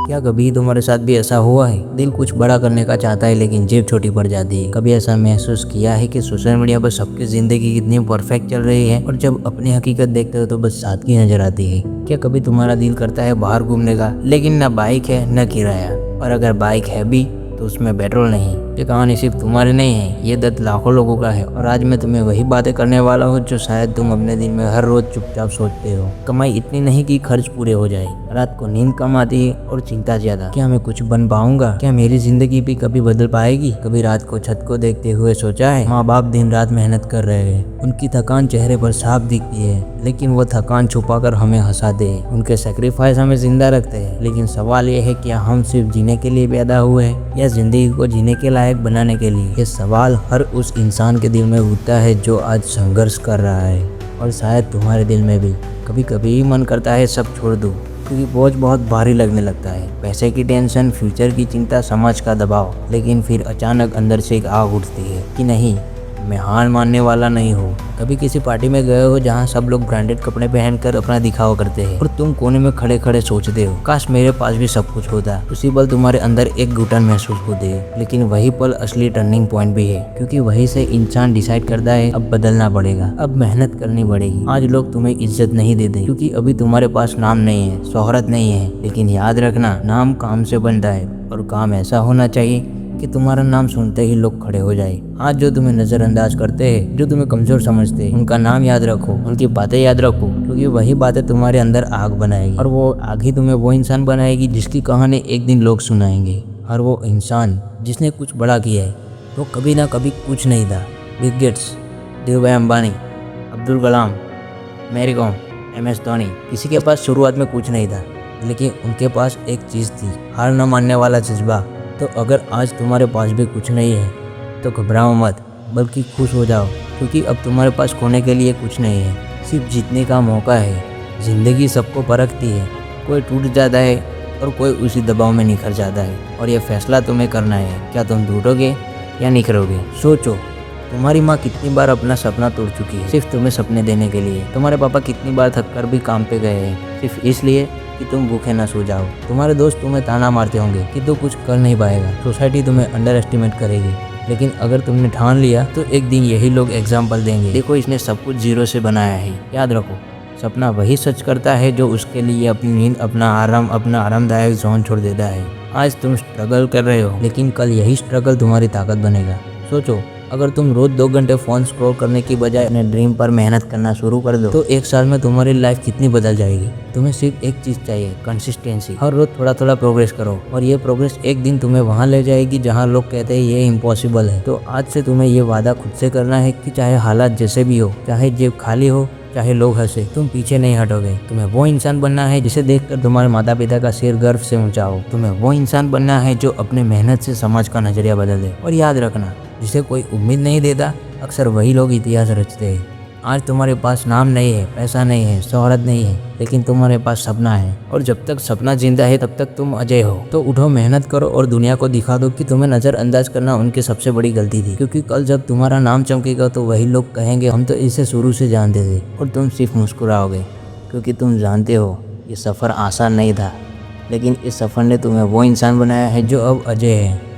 क्या कभी तुम्हारे साथ भी ऐसा हुआ है? दिल कुछ बड़ा करने का चाहता है लेकिन जेब छोटी पड़ जाती है। कभी ऐसा महसूस किया है कि सोशल मीडिया पर सबकी जिंदगी कितनी परफेक्ट चल रही है और जब अपनी हकीकत देखते हो तो बस सादगी नजर आती है। क्या कभी तुम्हारा दिल करता है बाहर घूमने का, लेकिन न बाइक है न किराया, और अगर बाइक है भी तो उसमें पेट्रोल नहीं। ये कहानी सिर्फ तुम्हारी नहीं है, ये दर्द लाखों लोगों का है। और आज मैं तुम्हें वही बातें करने वाला हूँ जो शायद तुम अपने दिन में हर रोज चुपचाप सोचते हो। कमाई इतनी नहीं कि खर्च पूरे हो जाए, रात को नींद कम आती है और चिंता ज्यादा। क्या मैं कुछ बन पाऊंगा? क्या मेरी जिंदगी भी कभी बदल पाएगी? कभी रात को छत को देखते हुए सोचा है? माँ बाप दिन रात मेहनत कर रहे हैं, उनकी थकान चेहरे पर साफ दिखती है, लेकिन वो थकान छुपाकर हमें हंसाते हैं। उनके सेक्रीफाइस हमें जिंदा रखते हैं। लेकिन सवाल ये है, क्या हम सिर्फ जीने के लिए पैदा हुए हैं या जिंदगी को जीने के लायक बनाने के लिए? ये सवाल हर उस इंसान के दिल में उठता है जो आज संघर्ष कर रहा है। और शायद तुम्हारे दिल में भी कभी कभी मन करता है सब छोड़ दूं, क्योंकि बोझ बहुत भारी लगने लगता है। पैसे की टेंशन, फ्यूचर की चिंता, समाज का दबाव। लेकिन फिर अचानक अंदर से एक आग उठती है कि नहीं, मैं हार मानने वाला नहीं हूँ। कभी किसी पार्टी में गए हो जहाँ सब लोग ब्रांडेड कपड़े पहनकर अपना दिखावा करते हैं और तुम कोने में खड़े खड़े सोचते हो, काश मेरे पास भी सब कुछ होता। उसी पल तुम्हारे अंदर एक घुटन महसूस होती है, लेकिन वही पल असली टर्निंग पॉइंट भी है, क्योंकि वहीं से इंसान डिसाइड करता है अब बदलना पड़ेगा, अब मेहनत करनी पड़ेगी। आज लोग तुम्हें इज्जत नहीं देते क्योंकि अभी तुम्हारे पास नाम नहीं है, शोहरत नहीं है, लेकिन याद रखना, नाम काम से बनता है और काम ऐसा होना चाहिए कि तुम्हारा नाम सुनते ही लोग खड़े हो जाए। आज जो तुम्हें नजरअंदाज करते हैं, जो तुम्हें कमजोर समझते हैं, उनका नाम याद रखो, उनकी बातें याद रखो, क्योंकि वही बातें तुम्हारे अंदर आग बनाएगी और वो आग ही तुम्हें वो इंसान बनाएगी जिसकी कहानी एक दिन लोग सुनाएंगे। और वो इंसान जिसने कुछ बड़ा किया है, वो कभी ना कभी कुछ नहीं था। Bill Gates, Dhirubhai Ambani, Abdul Kalam, Mary com, MS Dhoni, किसी के पास शुरुआत में कुछ नहीं था, लेकिन उनके पास एक चीज़ थी, हार न मानने वाला जज्बा। तो अगर आज तुम्हारे पास भी कुछ नहीं है तो घबराओ मत, बल्कि खुश हो जाओ, क्योंकि अब तुम्हारे पास खोने के लिए कुछ नहीं है, सिर्फ जीतने का मौका है। ज़िंदगी सबको परखती है, कोई टूट जाता है और कोई उसी दबाव में निखर जाता है। और ये फैसला तुम्हें करना है, क्या तुम टूटोगे या निखरोगे। सोचो, तुम्हारी माँ कितनी बार अपना सपना तोड़ चुकी है सिर्फ तुम्हें सपने देने के लिए। तुम्हारे पापा कितनी बार थक कर भी काम पे गए हैं सिर्फ इसलिए कि तुम भूखे ना सो जाओ। तुम्हारे दोस्त तुम्हें ताना मारते होंगे कि तू कुछ कर नहीं पाएगा, सोसाइटी तुम्हें अंडर एस्टिमेट करेगी, लेकिन अगर तुमने ठान लिया तो एक दिन यही लोग एग्जाम्पल देंगे, देखो इसने सब कुछ जीरो से बनाया है। याद रखो, सपना वही सच करता है जो उसके लिए अपनी नींद, अपना आराम, अपना आरामदायक जोन छोड़ देता है। आज तुम स्ट्रगल कर रहे हो, लेकिन कल यही स्ट्रगल तुम्हारी ताकत बनेगा। सोचो, अगर तुम रोज 2 घंटे फोन स्क्रॉल करने की बजाय अपने ड्रीम पर मेहनत करना शुरू कर दो तो 1 साल में तुम्हारी लाइफ कितनी बदल जाएगी। तुम्हें सिर्फ एक चीज चाहिए, कंसिस्टेंसी। हर रोज थोड़ा थोड़ा प्रोग्रेस करो और ये प्रोग्रेस एक दिन तुम्हें वहां ले जाएगी जहां लोग कहते हैं ये इम्पॉसिबल है। तो आज से तुम्हें ये वादा खुद से करना है कि चाहे हालात जैसे भी हो, चाहे जेब खाली हो, चाहे लोग हंसे, तुम पीछे नहीं हटोगे। तुम्हें वो इंसान बनना है जिसे देखकर तुम्हारे माता पिता का सिर गर्व से ऊंचा हो। तुम्हें वो इंसान बनना है जो अपने मेहनत से समाज का नजरिया बदल दे। और याद रखना, जिसे कोई उम्मीद नहीं देता, अक्सर वही लोग इतिहास रचते हैं। आज तुम्हारे पास नाम नहीं है, पैसा नहीं है, शोहरत नहीं है, लेकिन तुम्हारे पास सपना है। और जब तक सपना जिंदा है तब तक तुम अजय हो। तो उठो, मेहनत करो और दुनिया को दिखा दो कि तुम्हें नजरअंदाज करना उनकी सबसे बड़ी गलती थी। क्योंकि कल जब तुम्हारा नाम चमकेगा तो वही लोग कहेंगे हम तो इसे शुरू से जानते थे। और तुम सिर्फ मुस्कुराओगे, क्योंकि तुम जानते हो ये सफ़र आसान नहीं था, लेकिन इस सफ़र ने तुम्हें वो इंसान बनाया है जो अब अजय है।